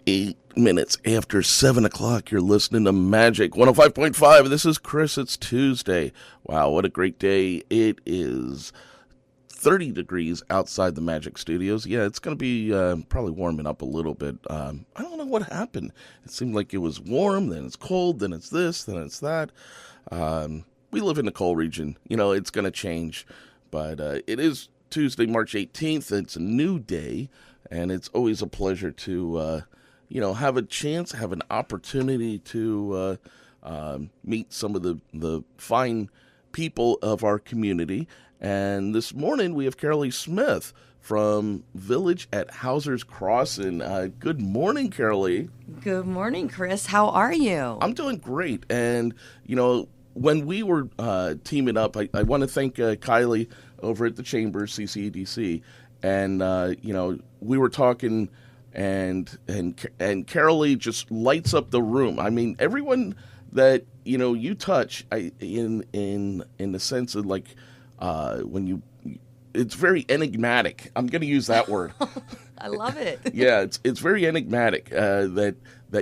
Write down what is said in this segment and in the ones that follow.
8 minutes after 7 o'clock, you're listening to Magic 105.5. This is Chris. It's Tuesday. Wow, what a great day. It is 30 degrees outside the Magic Studios. Yeah, it's going to be probably warming up a little bit. I don't know what happened. It seemed like it was warm, then it's cold, then it's this, then it's that. We live in the cold region. You know, it's going to change. But it is Tuesday, March 18th. It's a new day, and it's always a pleasure to, have a chance, have an opportunity to meet some of the fine people of our community. And this morning we have Carolee Smith from Village at Hauser's Crossing. Good morning, Carolee. Good morning, Chris. How are you? I'm doing great. And, when we were teaming up, I want to thank Kylie over at the Chamber, CCEDC. And, we were talking, and Carolee just lights up the room. I mean, everyone that, you touch, in the sense of like, it's very enigmatic. I'm going to use that word. I love it. Yeah, it's very enigmatic, that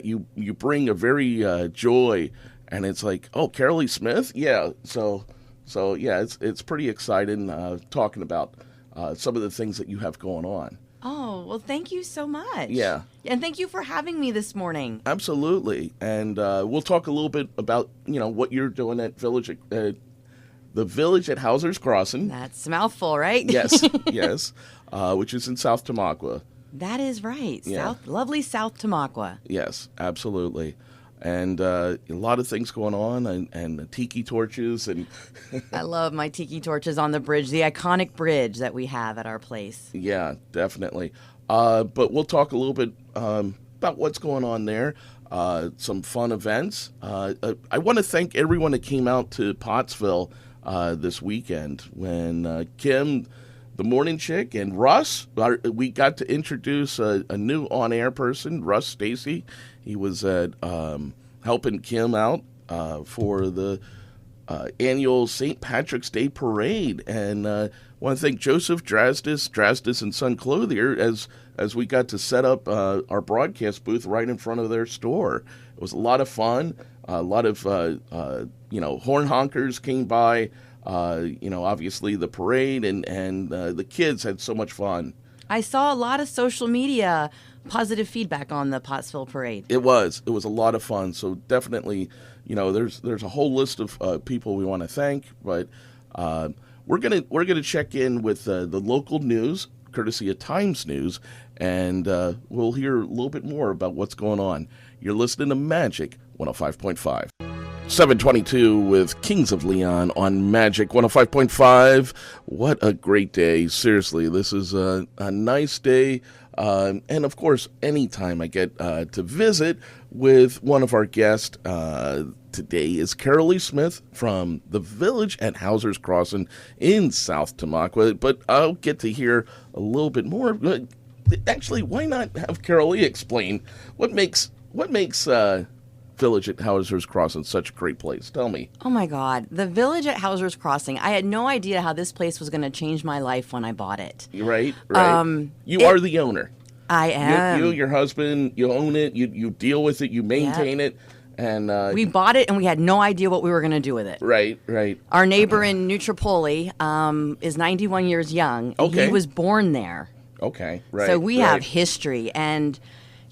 you bring a very joy, and it's like, oh, Carolee Smith? Yeah. So yeah, it's pretty exciting talking about some of the things that you have going on. Oh, well, thank you so much. Yeah. And thank you for having me this morning. Absolutely. And we'll talk a little bit about, what you're doing at the Village at Hauser's Crossing. That's a mouthful, right? Yes, yes, which is in South Tamaqua. That is right. Yeah. Lovely South Tamaqua. Yes, absolutely. And a lot of things going on, and the tiki torches. And I love my tiki torches on the bridge, the iconic bridge that we have at our place. Yeah, definitely. But we'll talk a little bit about what's going on there. Some fun events. I want to thank everyone that came out to Pottsville this weekend when Kim, the morning chick, and Russ, we got to introduce a new on-air person, Russ Stacy. He was helping Kim out for the annual St. Patrick's Day Parade. And I want to thank Joseph Drastis and Son Clothier as we got to set up our broadcast booth right in front of their store. It was a lot of fun. A lot of, horn honkers came by, obviously the parade, and the kids had so much fun. I saw a lot of social media positive feedback on the Pottsville Parade. It was a lot of fun. So definitely, there's a whole list of people we want to thank, but we're gonna check in with the local news, courtesy of Times News, and we'll hear a little bit more about what's going on. You're listening to Magic 105.5. 722 with Kings of Leon on Magic 105.5. What a great day. Seriously, this is a nice day. And of course, anytime I get to visit with one of our guests, today is Carolee Smith from the Village at Hauser's Crossing in South Tamaqua. But I'll get to hear a little bit more. Actually, why not have Carolee explain what makes Village at Hauser's Crossing such a great place? Tell me. Oh my God. The Village at Hauser's Crossing. I had no idea how this place was going to change my life when I bought it. Right. You are the owner. I am. You, your husband, you own it, you deal with it, you maintain it. And we bought it and we had no idea what we were going to do with it. Right. Our neighbor in Nutropoli is 91 years young. Okay. He was born there. Okay, right. So we have history, and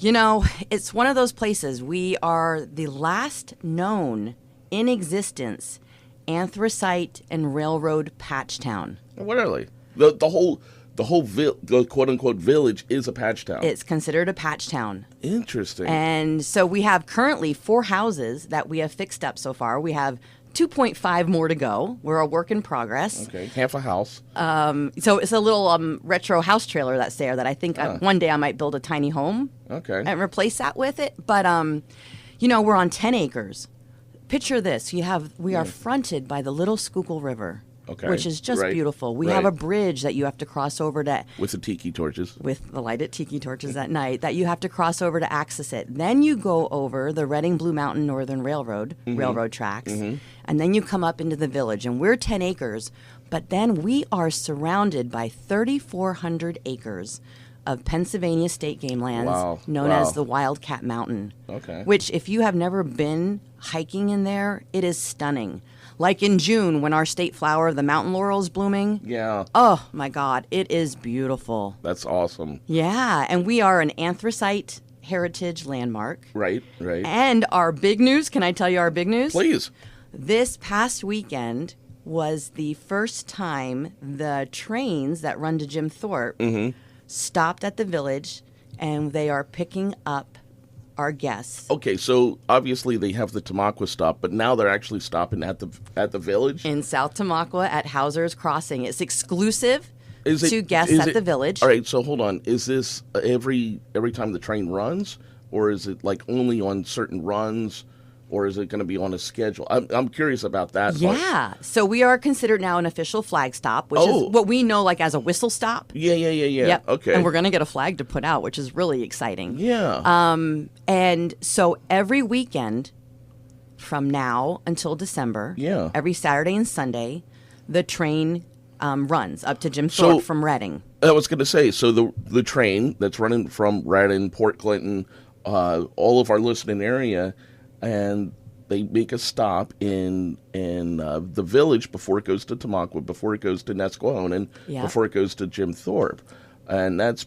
it's one of those places. We are the last known in existence anthracite and railroad patch town. What are they? The whole the quote unquote village is a patch town. It's considered a patch town. Interesting. And so we have currently 4 houses that we have fixed up so far. We have 2.5 more to go. We're a work in progress. Okay, half a house. So it's a little retro house trailer that's there that I think one day I might build a tiny home. Okay. And replace that with it. But, we're on 10 acres. Picture this. We are fronted by the Little Schuylkill River. Okay. Which is just beautiful. We have a bridge that you have to cross over to... With the tiki torches. With the lighted tiki torches at night, that you have to cross over to access it. Then you go over the Reading Blue Mountain Northern Railroad tracks, and then you come up into the village. And we're 10 acres, but then we are surrounded by 3,400 acres of Pennsylvania State Game Lands, Wow. known Wow. as the Wildcat Mountain. Okay. Which, if you have never been hiking in there, it is stunning. Like in June, when our state flower, the mountain laurel, is blooming. Yeah. Oh, my God. It is beautiful. That's awesome. Yeah. And we are an anthracite heritage landmark. Right. Right. And our big news, can I tell you our big news? Please. This past weekend was the first time the trains that run to Jim Thorpe stopped at the village, and they are picking up our guests. Okay, so obviously they have the Tamaqua stop, but now they're actually stopping at the village. In South Tamaqua at Hauser's Crossing. It's exclusive to guests is at it- the village. All right, so hold on. Is this every time the train runs, or is it like only on certain runs, or is it going to be on a schedule? I'm curious about that. Yeah. So we are considered now an official flag stop, which Oh. is what we know like as a whistle stop. Yeah. Yep. Okay. And we're going to get a flag to put out, which is really exciting. Yeah. And so every weekend from now until December, Yeah. every Saturday and Sunday, the train runs up to Jim Thorpe from Reading. I was going to say, so the train that's running from Reading, Port Clinton, all of our listening area, and they make a stop in the village before it goes to Tamaqua, before it goes to Nesquehoning, Yeah. before it goes to Jim Thorpe, and that's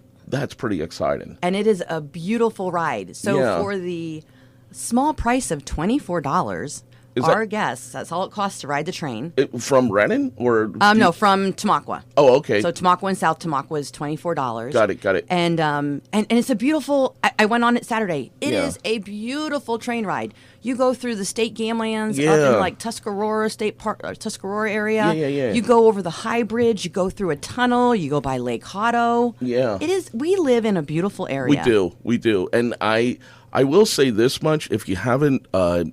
pretty exciting. And it is a beautiful ride. So Yeah. for the small price of $24, Is our that- guests, that's all it costs to ride the train. From Reading or No, from Tamaqua. Oh, okay. So Tamaqua and South Tamaqua is $24. Got it. And it's a beautiful. I went on it Saturday. It is Yeah. a beautiful train ride. You go through the state game lands up Yeah. in like Tuscarora State Park, Tuscarora area. Yeah. You go over the High Bridge. You go through a tunnel. You go by Lake Hotto. Yeah. It is. We live in a beautiful area. We do, and I will say this much: if you haven't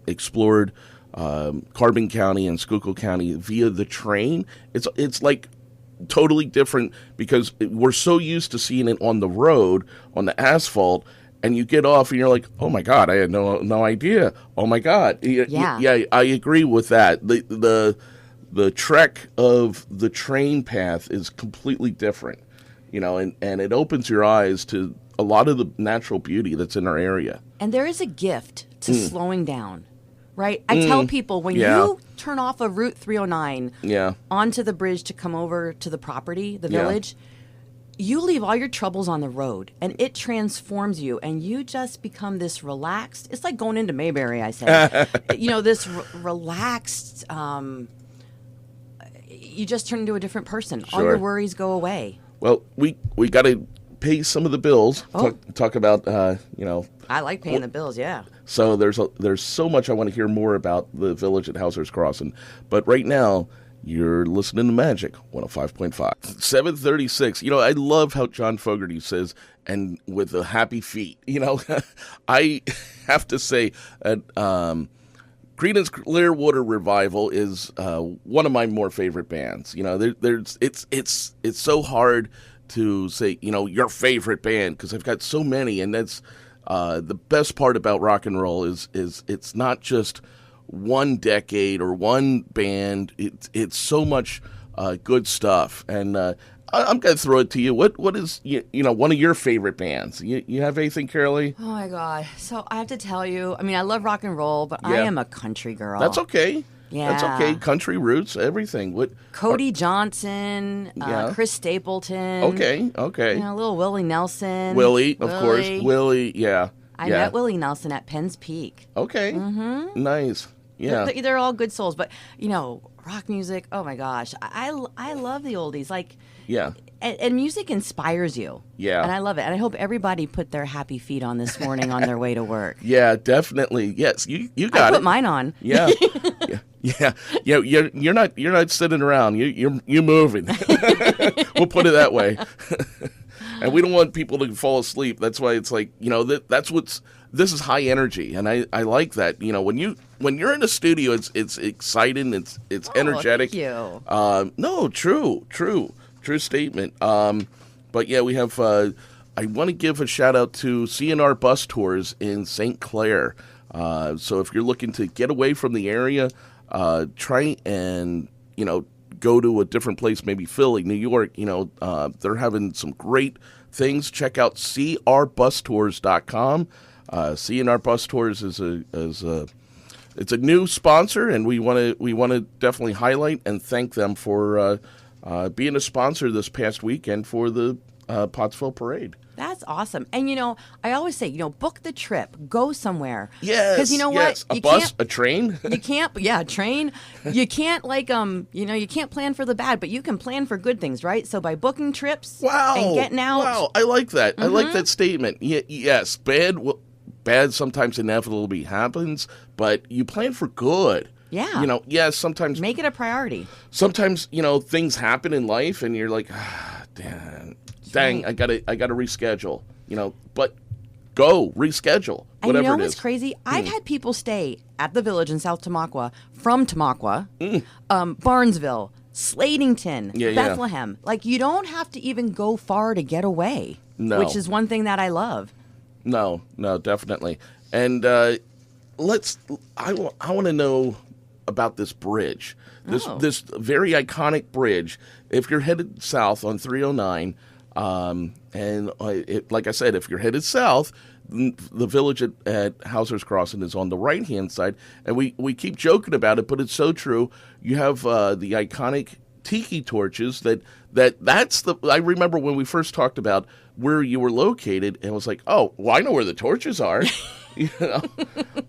explored Carbon County and Schuylkill County via the train, it's like totally different because we're so used to seeing it on the road, on the asphalt, and you get off and you're like, oh my God, I had no idea. Oh my God. Yeah, I agree with that. The trek of the train path is completely different, and it opens your eyes to a lot of the natural beauty that's in our area. And there is a gift to slowing down, right? I tell people when Yeah. you turn off of Route 309 Yeah. onto the bridge to come over to the property, the Yeah. village, you leave all your troubles on the road, and it transforms you, and you just become this relaxed. It's like going into Mayberry, I say. This relaxed. You just turn into a different person. All your Sure. worries go away. Well, we got to pay some of the bills. Oh. Talk about I like paying the bills. Yeah. So there's so much I want to hear more about the village at Hauser's Crossing. But right now, you're listening to Magic 105.5. 736. I love how John Fogerty says, and with the happy feet. I have to say that Creedence Clearwater Revival is one of my more favorite bands. It's so hard to say, your favorite band, because I've got so many, and that's the best part about rock and roll is it's not just one decade or one band. It's so much good stuff, and I'm gonna throw it to you. What is one of your favorite bands? You have anything, Carolee? Oh my God. So I have to tell you, I love rock and roll, but I Yeah. am a country girl. That's okay. That's Yeah. okay. Country roots, everything. Cody Johnson, Yeah. Chris Stapleton. Okay. Little Willie Nelson. Willie, of course. Willie, yeah. I yeah. met Willie Nelson at Penn's Peak. Okay. Mm-hmm. Nice. Yeah. They're all good souls, but rock music. Oh my gosh, I love the oldies. Like, Yeah. and music inspires you. Yeah. And I love it. And I hope everybody put their happy feet on this morning on their way to work. Yeah, definitely. Yes, you I got put it. mine on. Yeah. Yeah. You're not sitting around. You're moving. We'll put it that way. And we don't want people to fall asleep. That's why it's like, this is high energy, and I like that. When you're in a studio, it's exciting, it's energetic. Thank you. No, true statement. But yeah, we have. I want to give a shout out to CNR Bus Tours in St. Clair. So if you're looking to get away from the area, try and go to a different place, maybe Philly, New York. They're having some great things, check out crbus.tours.com. C&R Bus Tours is it's a new sponsor, and we want to definitely highlight and thank them for being a sponsor this past weekend for the Pottsville Parade. That's awesome. And, I always say, book the trip. Go somewhere. Yes. Because you know yes. what? A bus, a train. You can't, a train. You can't, you can't plan for the bad, but you can plan for good things, right? So by booking trips and getting out. Wow, I like that. I like that statement. Yes, bad sometimes inevitably happens, but you plan for good. Yeah. Yes, sometimes. Make it a priority. Sometimes, things happen in life and you're like, dang, I gotta reschedule, but go reschedule, whatever and it is. What's crazy? I've had people stay at the Village in South Tamaqua, from Tamaqua, Barnesville, Slatington, Bethlehem. Like, you don't have to even go far to get away, which is one thing that I love. No, definitely. And I want to know about this bridge, this very iconic bridge. If you're headed south on 309, like I said, if you're headed south, the village at Hauser's Crossing is on the right-hand side, and we keep joking about it, but it's so true. You have the iconic tiki torches that's the. I remember when we first talked about where you were located, and I was like, oh, well, I know where the torches are.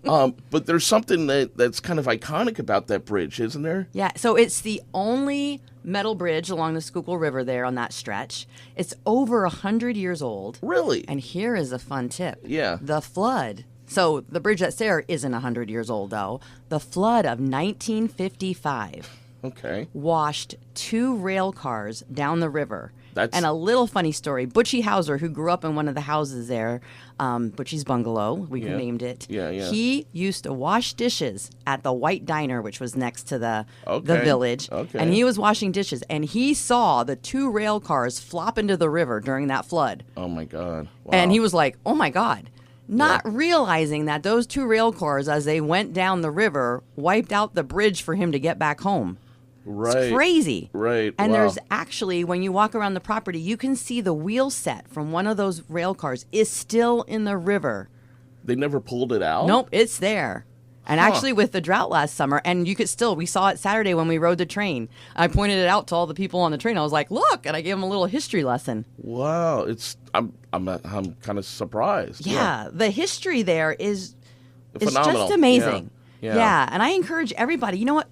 But there's something that's kind of iconic about that bridge, isn't there? Yeah, so it's the only metal bridge along the Schuylkill River there on that stretch. It's over 100 years old. Really? And here is a fun tip. Yeah. The flood. So the bridge that's there isn't 100 years old, though. The flood of 1955 washed 2 rail cars down the river. And a little funny story. Butchie Hauser, who grew up in one of the houses there, Butchie's Bungalow, we named it. Yeah. He used to wash dishes at the White Diner, which was next to the village. Okay. And he was washing dishes, and he saw the 2 rail cars flop into the river during that flood. Oh, my God. Wow. And he was like, oh, my God. Not realizing that those 2 rail cars, as they went down the river, wiped out the bridge for him to get back home. Right. It's crazy. Right. And there's actually, when you walk around the property, you can see the wheel set from one of those rail cars is still in the river. They never pulled it out? Nope, it's there. And actually with the drought last summer, and you could still, we saw it Saturday when we rode the train. I pointed it out to all the people on the train. I was like, look, and I gave them a little history lesson. Wow. I'm kind of surprised. Yeah. The history there is phenomenal. Just amazing. Yeah. And I encourage everybody, you know what?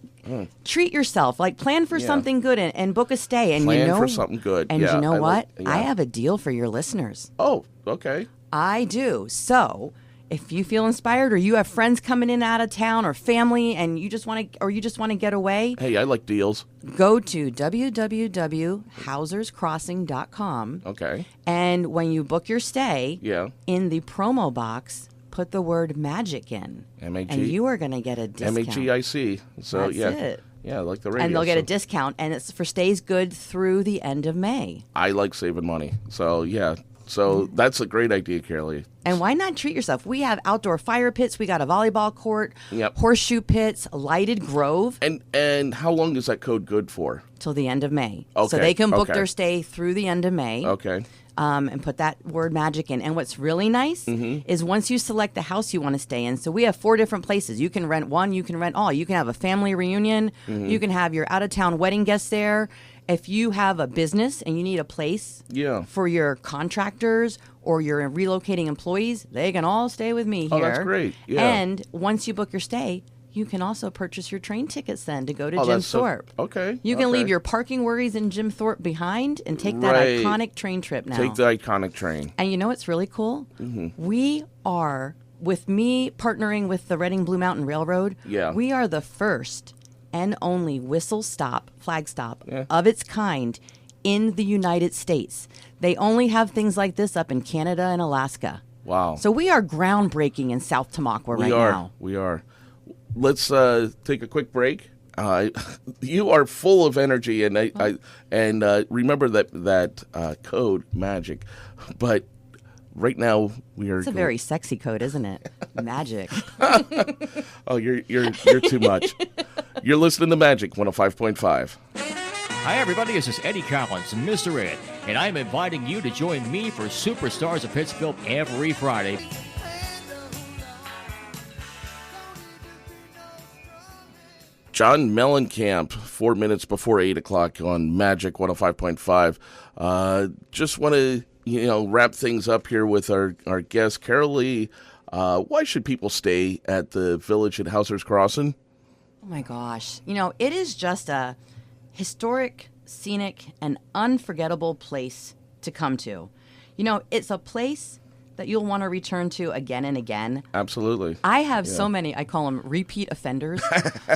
Treat yourself. Like, plan for something good and book a stay. And plan for something good. And you know what? I have a deal for your listeners. Oh, okay. I do. So, if you feel inspired, or you have friends coming in out of town, or family, and you just want to get away. Hey, I like deals. Go to www.hauserscrossing.com. Okay. And when you book your stay, in the promo box, put the word magic in. M-A-G. And you are going to get a discount. M-A-G-I-C. So, That's it. Yeah, like the radio. And they'll get a discount, and it's for stays good through the end of May. I like saving money. So, yeah. So that's a great idea, Carolee. And why not treat yourself? We have outdoor fire pits. We got a volleyball court, horseshoe pits, lighted grove. And how long is that code good for? Till the end of May. Okay. So they can book their stay through the end of May. Okay. And put that word magic in. And what's really nice is once you select the house you want to stay in, so we have 4 different places. You can rent one, you can rent all. You can have a family reunion. You can have your out-of-town wedding guests there. If you have a business and you need a place for your contractors or your relocating employees, they can all stay with me here. Oh, that's great. Yeah. And once you book your stay, you can also purchase your train tickets then to go to Jim Thorpe. You can leave your parking worries in Jim Thorpe behind and take that iconic train trip now. Take the iconic train. And you know what's really cool? We are, with me partnering with the Reading Blue Mountain Railroad, we are the first and only whistle stop, flag stop of its kind in the United States. They only have things like this up in Canada and Alaska. Wow. So we are groundbreaking in South Tamaqua now. We are. Let's take a quick break. You are full of energy, and I remember that code magic. But right now we are. It's a very sexy code, isn't it? Magic. Oh, you're too much. You're listening to Magic 105.5. Hi, everybody. This is Eddie Collins, Mr. Ed, and I'm inviting you to join me for Superstars of Pittsfield every Friday. John Mellencamp, 4 minutes before 8 o'clock on Magic 105.5. Just want to, wrap things up here with our guest, Carolee. Why should people stay at the Village at Hauser's Crossing? Oh, my gosh. It is just a historic, scenic, and unforgettable place to come to. It's a place that you'll want to return to again and again. Absolutely. I have so many, I call them repeat offenders.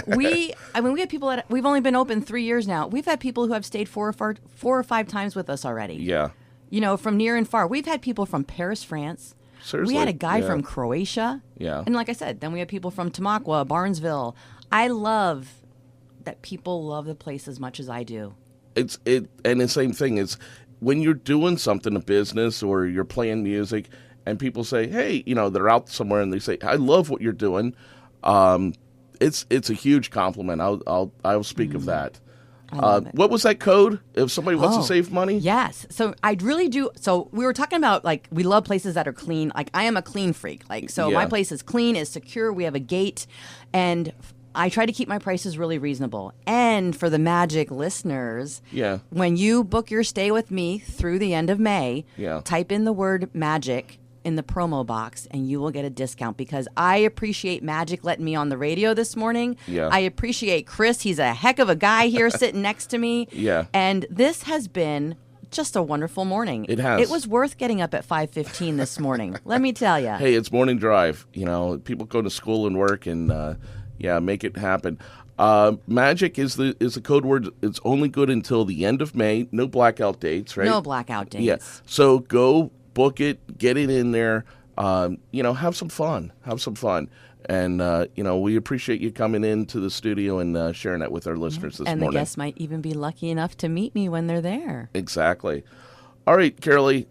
We have people we've only been open 3 years now. We've had people who have stayed four or five times with us already. Yeah. From near and far. We've had people from Paris, France. Seriously. We had a guy from Croatia. Yeah. And like I said, then we had people from Tamaqua, Barnesville. I love that people love the place as much as I do. And the same thing is when you're doing something, a business or you're playing music, and people say, hey, they're out somewhere and they say, I love what you're doing. It's a huge compliment. I'll speak of that. What was that code? If somebody wants to save money? Yes. So I really do. So we were talking about, we love places that are clean. I am a clean freak. My place is clean, is secure. We have a gate. And I try to keep my prices really reasonable. And for the Magic listeners, when you book your stay with me through the end of May, type in the word Magic in the promo box and you will get a discount, because I appreciate Magic letting me on the radio this morning. I appreciate Chris. He's a heck of a guy here sitting next to me. And this has been just a wonderful morning. It has. It was worth getting up at 5:15 this morning. Let me tell you. Hey, it's morning drive. People go to school and work and make it happen. Magic is the code word. It's only good until the end of May. No blackout dates, right? No blackout dates. Yeah. So go book it, get it in there, have some fun. And, we appreciate you coming into the studio and sharing that with our listeners this morning. And the guests might even be lucky enough to meet me when they're there. Exactly. All right, Carolee,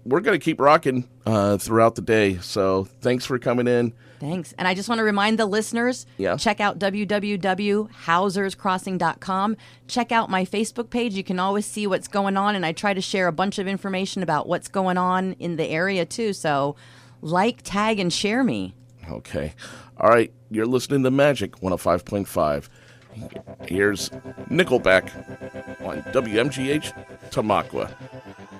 we're going to keep rocking throughout the day. So thanks for coming in. Thanks. And I just want to remind the listeners, check out www.hauserscrossing.com. Check out my Facebook page. You can always see what's going on, and I try to share a bunch of information about what's going on in the area, too. So tag, and share me. Okay. All right. You're listening to Magic 105.5. Here's Nickelback on WMGH Tamaqua.